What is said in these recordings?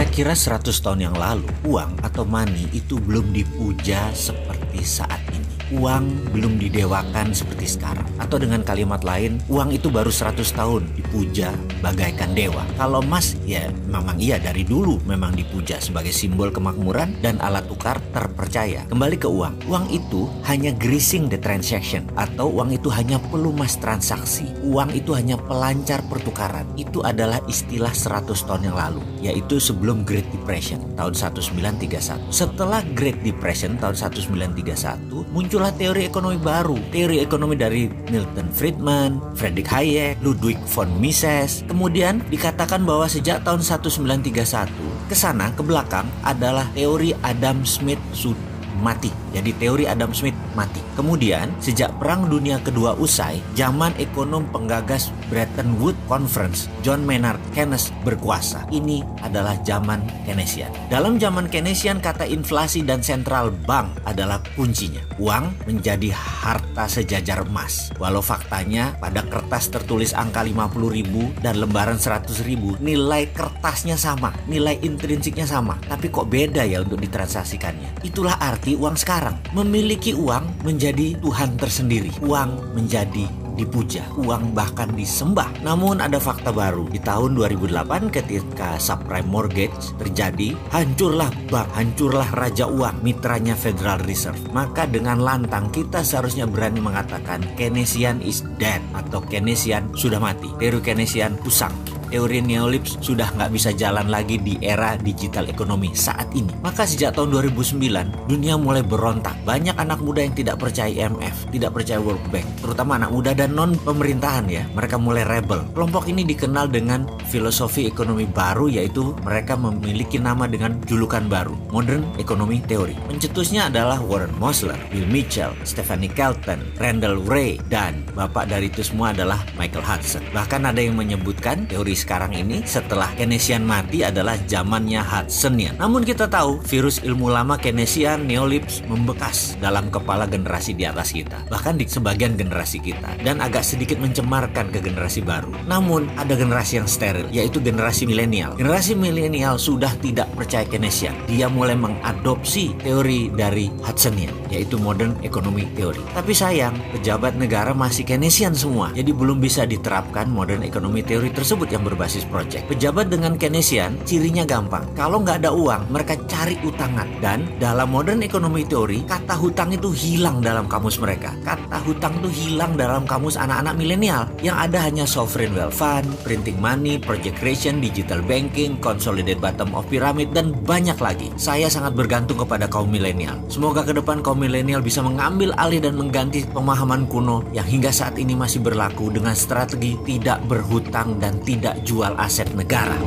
Kira-kira 100 tahun yang lalu, uang atau money itu belum dipuja seperti saat ini. Uang belum didewakan seperti sekarang. Atau dengan kalimat lain, uang itu baru 100 tahun dipuja bagaikan dewa. Kalau emas, ya memang iya dari dulu memang dipuja sebagai simbol kemakmuran dan alat tukar terpercaya. Kembali ke uang. Uang itu hanya greasing the transaction, atau uang itu hanya pelumas transaksi. Uang itu hanya pelancar pertukaran. Itu adalah istilah 100 tahun yang lalu, yaitu sebelum Great Depression tahun 1931. Setelah Great Depression tahun 1931, muncullah teori ekonomi baru. Teori ekonomi dari Milton Friedman, Friedrich Hayek, Ludwig von Mises. Kemudian dikatakan bahwa sejak tahun 1931 ke sana ke belakang adalah teori Adam Smith sudah mati. Jadi teori Adam Smith mati. Kemudian sejak Perang Dunia Kedua usai, zaman ekonom penggagas Bretton Woods Conference John Maynard Keynes berkuasa. Ini adalah zaman Keynesian. Dalam zaman Keynesian, kata inflasi dan central bank adalah kuncinya. Uang menjadi harta sejajar emas. Walau faktanya pada kertas tertulis angka 50.000 dan lembaran 100.000, nilai kertasnya sama, nilai intrinsiknya sama, tapi kok beda ya untuk ditransaksikannya. Itulah arti uang sekarang. Memiliki uang menjadi Tuhan tersendiri. Uang menjadi dipuja, uang bahkan disembah. Namun ada fakta baru. Di tahun 2008 ketika subprime mortgage terjadi, hancurlah bank, hancurlah raja uang, mitranya Federal Reserve. Maka dengan lantang kita seharusnya berani mengatakan Keynesian is dead, atau Keynesian sudah mati. Teori Keynesian usang. Teori neolips sudah nggak bisa jalan lagi di era digital ekonomi saat ini. Maka sejak tahun 2009, dunia mulai berontak. Banyak anak muda yang tidak percaya IMF, tidak percaya World Bank, terutama anak muda dan non-pemerintahan ya. Mereka mulai rebel. Kelompok ini dikenal dengan filosofi ekonomi baru, yaitu mereka memiliki nama dengan julukan baru, Modern Economy Theory. Pencetusnya adalah Warren Mosler, Bill Mitchell, Stephanie Kelton, Randall Wray, dan bapak dari itu semua adalah Michael Hudson. Bahkan ada yang menyebutkan teori sekarang ini setelah Keynesian mati adalah zamannya Hudsonian. Namun kita tahu virus ilmu lama Keynesian, neolips membekas dalam kepala generasi di atas kita, bahkan di sebagian generasi kita, dan agak sedikit mencemarkan ke generasi baru. Namun ada generasi yang steril, yaitu generasi milenial. Generasi milenial sudah tidak percaya Keynesian. Dia mulai mengadopsi teori dari Hudsonian, yaitu Modern Economy Theory. Tapi sayang, pejabat negara masih Keynesian semua, jadi belum bisa diterapkan Modern Economy Theory tersebut yang berbasis project. Pejabat dengan Keynesian cirinya gampang. Kalau nggak ada uang, mereka cari utangan. Dan dalam Modern Economy Theory, kata hutang itu hilang dalam kamus mereka. Kata hutang itu hilang dalam kamus anak-anak milenial. Yang ada hanya sovereign wealth fund, printing money, project creation, digital banking, consolidated bottom of pyramid, dan banyak lagi. Saya sangat bergantung kepada kaum milenial. Semoga ke depan kaum milenial bisa mengambil alih dan mengganti pemahaman kuno yang hingga saat ini masih berlaku dengan strategi tidak berhutang dan tidak jual aset negara.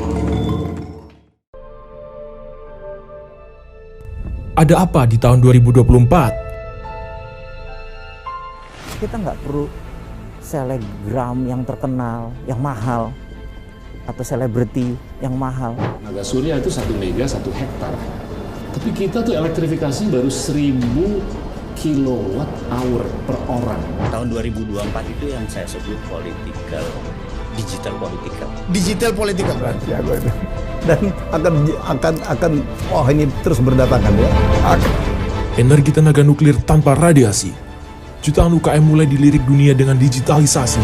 Ada apa di tahun 2024? Kita nggak perlu selebgram yang terkenal, yang mahal, atau selebriti yang mahal. Naga Surya itu 1 mega 1 hektar. Tapi kita tuh elektrifikasi baru 1000 kilowatt hour per orang. Tahun 2024 itu yang saya sebut digital political. Jago itu. Dan akan ini terus berdatangan ya. Energi tenaga nuklir tanpa radiasi. Jutaan UKM mulai dilirik dunia dengan digitalisasi.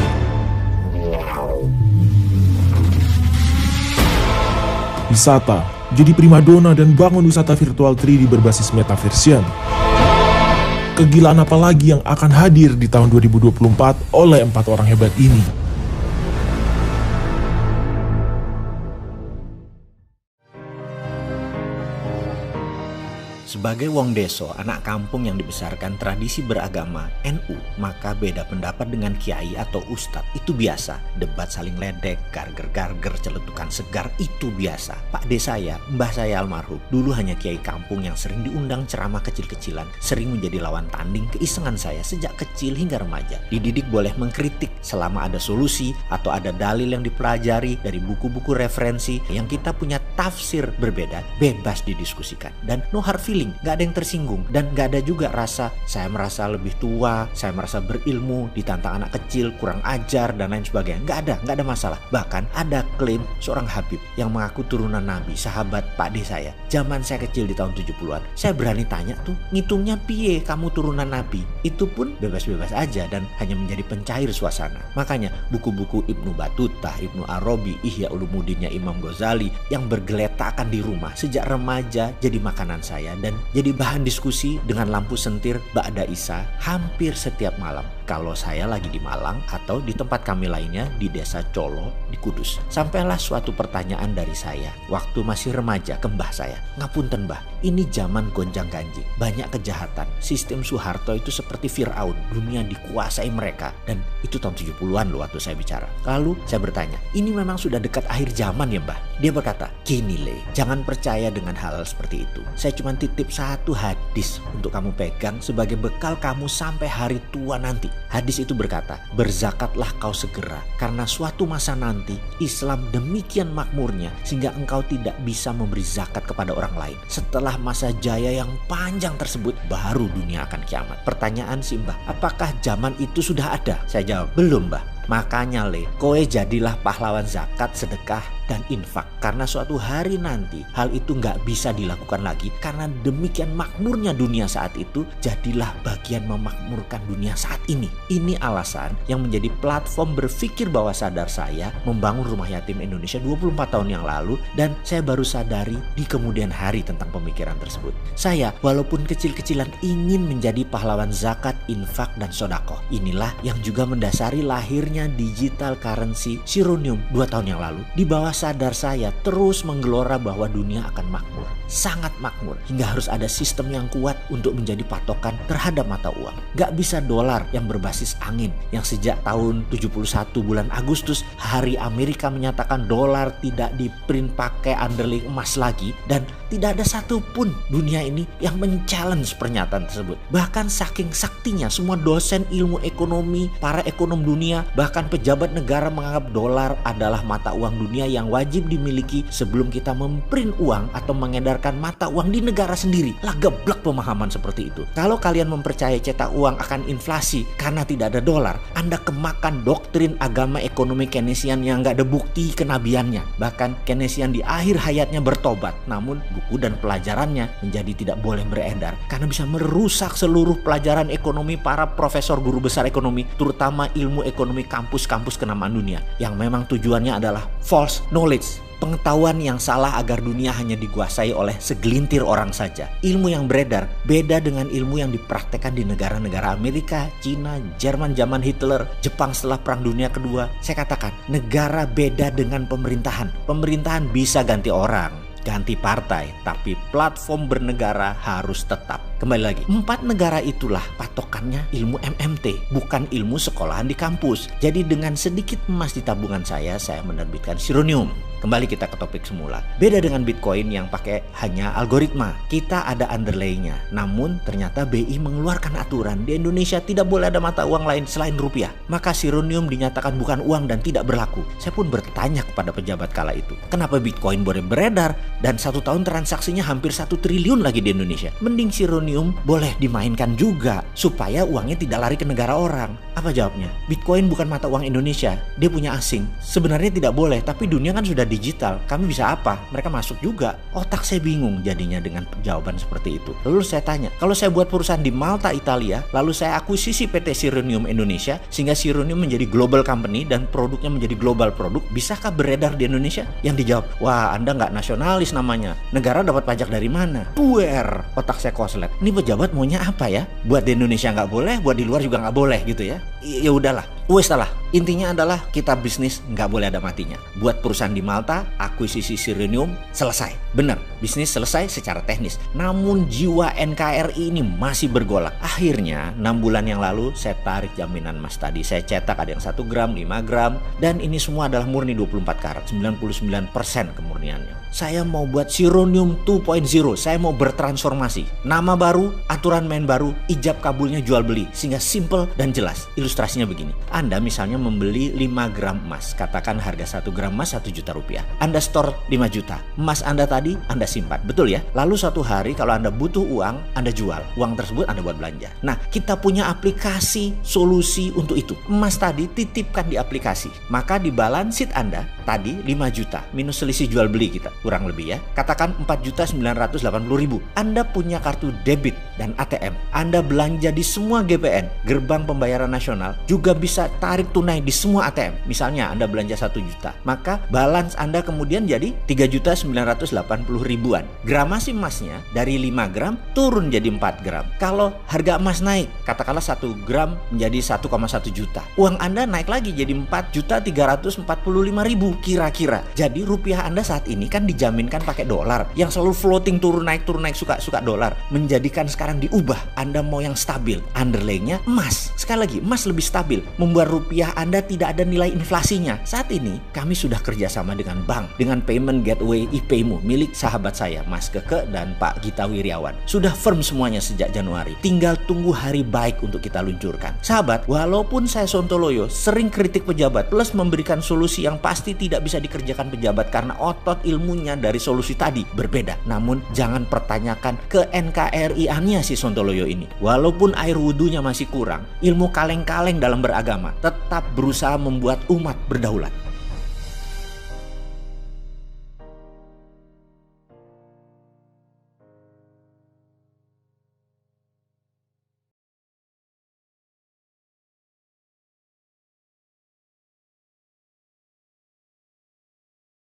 Wisata jadi primadona dan bangun wisata virtual 3D berbasis metaversion. Kegilaan apa lagi yang akan hadir di tahun 2024 oleh 4 orang hebat ini? Sebagai wong deso, anak kampung yang dibesarkan tradisi beragama NU, maka beda pendapat dengan kiai atau ustadz itu biasa. Debat saling ledek, garger-garger, celetukan segar itu biasa. Pak de saya, mbah saya almarhum, dulu hanya kiai kampung yang sering diundang ceramah kecil-kecilan, sering menjadi lawan tanding keisengan saya sejak kecil hingga remaja. Dididik boleh mengkritik selama ada solusi atau ada dalil yang dipelajari dari buku-buku referensi yang kita punya tafsir berbeda, bebas didiskusikan. Dan no hard feeling feeling, nggak ada yang tersinggung. Dan nggak ada juga rasa saya merasa lebih tua, saya merasa berilmu, ditantang anak kecil, kurang ajar, dan lain sebagainya. Nggak ada masalah. Bahkan ada klaim seorang Habib yang mengaku turunan Nabi, sahabat Pak D saya. Zaman saya kecil di tahun 70-an, saya berani tanya tuh, ngitungnya piye kamu turunan Nabi? Itu pun bebas-bebas aja dan hanya menjadi pencair suasana. Makanya buku-buku Ibnu Battuta, Ibnu Arabi, Ihya Ulumuddinnya Imam Ghazali yang bergeletakan di rumah sejak remaja jadi makanan saya dan jadi bahan diskusi dengan lampu sentir ba'da Isya hampir setiap malam. Kalau saya lagi di Malang atau di tempat kami lainnya di desa Colo di Kudus. Sampailah suatu pertanyaan dari saya waktu masih remaja ke mbah saya. Ngapunten mbah, ini zaman gonjang-ganjing, banyak kejahatan. Sistem Soeharto itu seperti Fir'aun, dunia dikuasai mereka. Dan itu tahun 70-an loh waktu saya bicara. Lalu saya bertanya, ini memang sudah dekat akhir zaman ya mbah? Dia berkata, gini Le, jangan percaya dengan hal seperti itu. Saya cuma titip satu hadis untuk kamu pegang sebagai bekal kamu sampai hari tua nanti. Hadis itu berkata, berzakatlah kau segera, karena suatu masa nanti Islam demikian makmurnya sehingga engkau tidak bisa memberi zakat kepada orang lain. Setelah masa jaya yang panjang tersebut, baru dunia akan kiamat. Pertanyaan si mbah, apakah zaman itu sudah ada? Saya jawab, belum mbah. Makanya Le, kowe jadilah pahlawan zakat, sedekah, dan infak. Karena suatu hari nanti hal itu nggak bisa dilakukan lagi. Karena demikian makmurnya dunia saat itu, jadilah bagian memakmurkan dunia saat ini. Ini alasan yang menjadi platform berpikir bawah sadar saya membangun Rumah Yatim Indonesia 24 tahun yang lalu. Dan saya baru sadari di kemudian hari tentang pemikiran tersebut. Saya walaupun kecil-kecilan ingin menjadi pahlawan zakat, infak, dan sodako. Inilah yang juga mendasari lahirnya digital currency Sironium 2 tahun yang lalu. Di bawah sadar saya terus menggelora bahwa dunia akan makmur, sangat makmur, hingga harus ada sistem yang kuat untuk menjadi patokan terhadap mata uang. Gak bisa dolar yang berbasis angin yang sejak tahun 71 bulan Agustus hari Amerika menyatakan dolar tidak diprint pakai underlay emas lagi, dan tidak ada satupun dunia ini yang men-challenge pernyataan tersebut. Bahkan saking saktinya semua dosen ilmu ekonomi, para ekonom dunia, bahkan pejabat negara menganggap dolar adalah mata uang dunia yang wajib dimiliki sebelum kita memprint uang atau mengedarkan mata uang di negara sendiri. Lah geblek pemahaman seperti itu. Kalau kalian mempercayai cetak uang akan inflasi karena tidak ada dolar, Anda kemakan doktrin agama ekonomi Keynesian yang gak ada bukti kenabiannya. Bahkan Keynesian di akhir hayatnya bertobat, namun buku dan pelajarannya menjadi tidak boleh beredar karena bisa merusak seluruh pelajaran ekonomi para profesor guru besar ekonomi, terutama ilmu ekonomi kampus-kampus kenamaan dunia, yang memang tujuannya adalah false knowledge, pengetahuan yang salah agar dunia hanya dikuasai oleh segelintir orang saja. Ilmu yang beredar beda dengan ilmu yang dipraktekkan di negara-negara Amerika, Cina, Jerman zaman Hitler, Jepang setelah Perang Dunia Kedua. Saya katakan, negara beda dengan pemerintahan. Pemerintahan bisa ganti orang, ganti partai, tapi platform bernegara harus tetap. Kembali lagi, 4 negara itulah patokannya ilmu MMT, bukan ilmu sekolahan di kampus. Jadi dengan sedikit emas di tabungan saya menerbitkan Sironium. Kembali kita ke topik semula. Beda dengan Bitcoin yang pakai hanya algoritma. Kita ada underlay-nya. Namun ternyata BI mengeluarkan aturan di Indonesia tidak boleh ada mata uang lain selain rupiah. Maka Sironium dinyatakan bukan uang dan tidak berlaku. Saya pun bertanya kepada pejabat kala itu, kenapa Bitcoin boleh beredar dan 1 tahun transaksinya hampir 1 triliun lagi di Indonesia? Mending Sironium boleh dimainkan juga supaya uangnya tidak lari ke negara orang. Apa jawabnya? Bitcoin bukan mata uang Indonesia, dia punya asing. Sebenarnya tidak boleh, tapi dunia kan sudah digital, kami bisa apa? Mereka masuk juga. Otak saya bingung jadinya dengan jawaban seperti itu. Lalu saya tanya, kalau saya buat perusahaan di Malta, Italia, lalu saya akuisisi PT Sironium Indonesia sehingga Sironium menjadi global company dan produknya menjadi global produk, bisakah beredar di Indonesia? Yang dijawab, wah Anda nggak nasionalis namanya. Negara dapat pajak dari mana? Puer, otak saya koslet. Ini pejabat maunya apa ya? Buat di Indonesia nggak boleh, buat di luar juga nggak boleh gitu ya? Ya udahlah, wes lah. Intinya adalah kita bisnis nggak boleh ada matinya. Buat perusahaan di Malta, akuisisi Sironium selesai. Benar, bisnis selesai secara teknis. Namun jiwa NKRI ini masih bergolak. Akhirnya 6 bulan yang lalu saya tarik jaminan emas tadi. Saya cetak ada yang 1 gram, 5 gram. Dan ini semua adalah murni 24 karat, 99% kemurniannya. saya mau buat Sironium 2.0, saya mau bertransformasi. Nama baru, aturan main baru, ijab kabulnya jual beli, sehingga simple dan jelas. Ilustrasinya begini, Anda misalnya membeli 5 gram emas, katakan harga 1 gram emas 1 juta rupiah. Anda store 5 juta, emas Anda tadi Anda simpan, betul ya? Lalu suatu hari kalau Anda butuh uang, Anda jual, uang tersebut Anda buat belanja. Nah, kita punya aplikasi solusi untuk itu. Emas tadi titipkan di aplikasi, maka di balance sheet Anda tadi 5 juta minus selisih jual beli kita kurang lebih ya, katakan 4.980.000. Anda punya kartu debit dan ATM, Anda belanja di semua GPN, gerbang pembayaran nasional, juga bisa tarik tunai di semua ATM. Misalnya Anda belanja 1 juta, maka balance Anda kemudian jadi 3.980.000-an. Gramasi emasnya dari 5 gram turun jadi 4 gram. Kalau harga emas naik, katakanlah 1 gram menjadi 1,1 juta, uang Anda naik lagi jadi 4.345.000 kira-kira. Jadi rupiah Anda saat ini kan dijaminkan pakai dolar yang selalu floating, turun naik suka dolar, menjadikan sekarang diubah. Anda mau yang stabil, underlyingnya emas. Sekali lagi, emas lebih stabil, membuat rupiah Anda tidak ada nilai inflasinya. Saat ini kami sudah kerjasama dengan bank, dengan payment gateway iPayMu milik sahabat saya Mas Keke dan Pak Gita Wiryawan. Sudah firm semuanya sejak Januari, tinggal tunggu hari baik untuk kita luncurkan. Sahabat, walaupun saya Sontoloyo sering kritik pejabat plus memberikan solusi yang pasti tidak bisa dikerjakan pejabat karena otot ilmunya dari solusi tadi berbeda, namun jangan pertanyakan ke NKRI-annya si Sontoloyo ini. Walaupun air wudhunya masih kurang, ilmu kaleng-kaleng dalam beragama, tetap berusaha membuat umat berdaulat.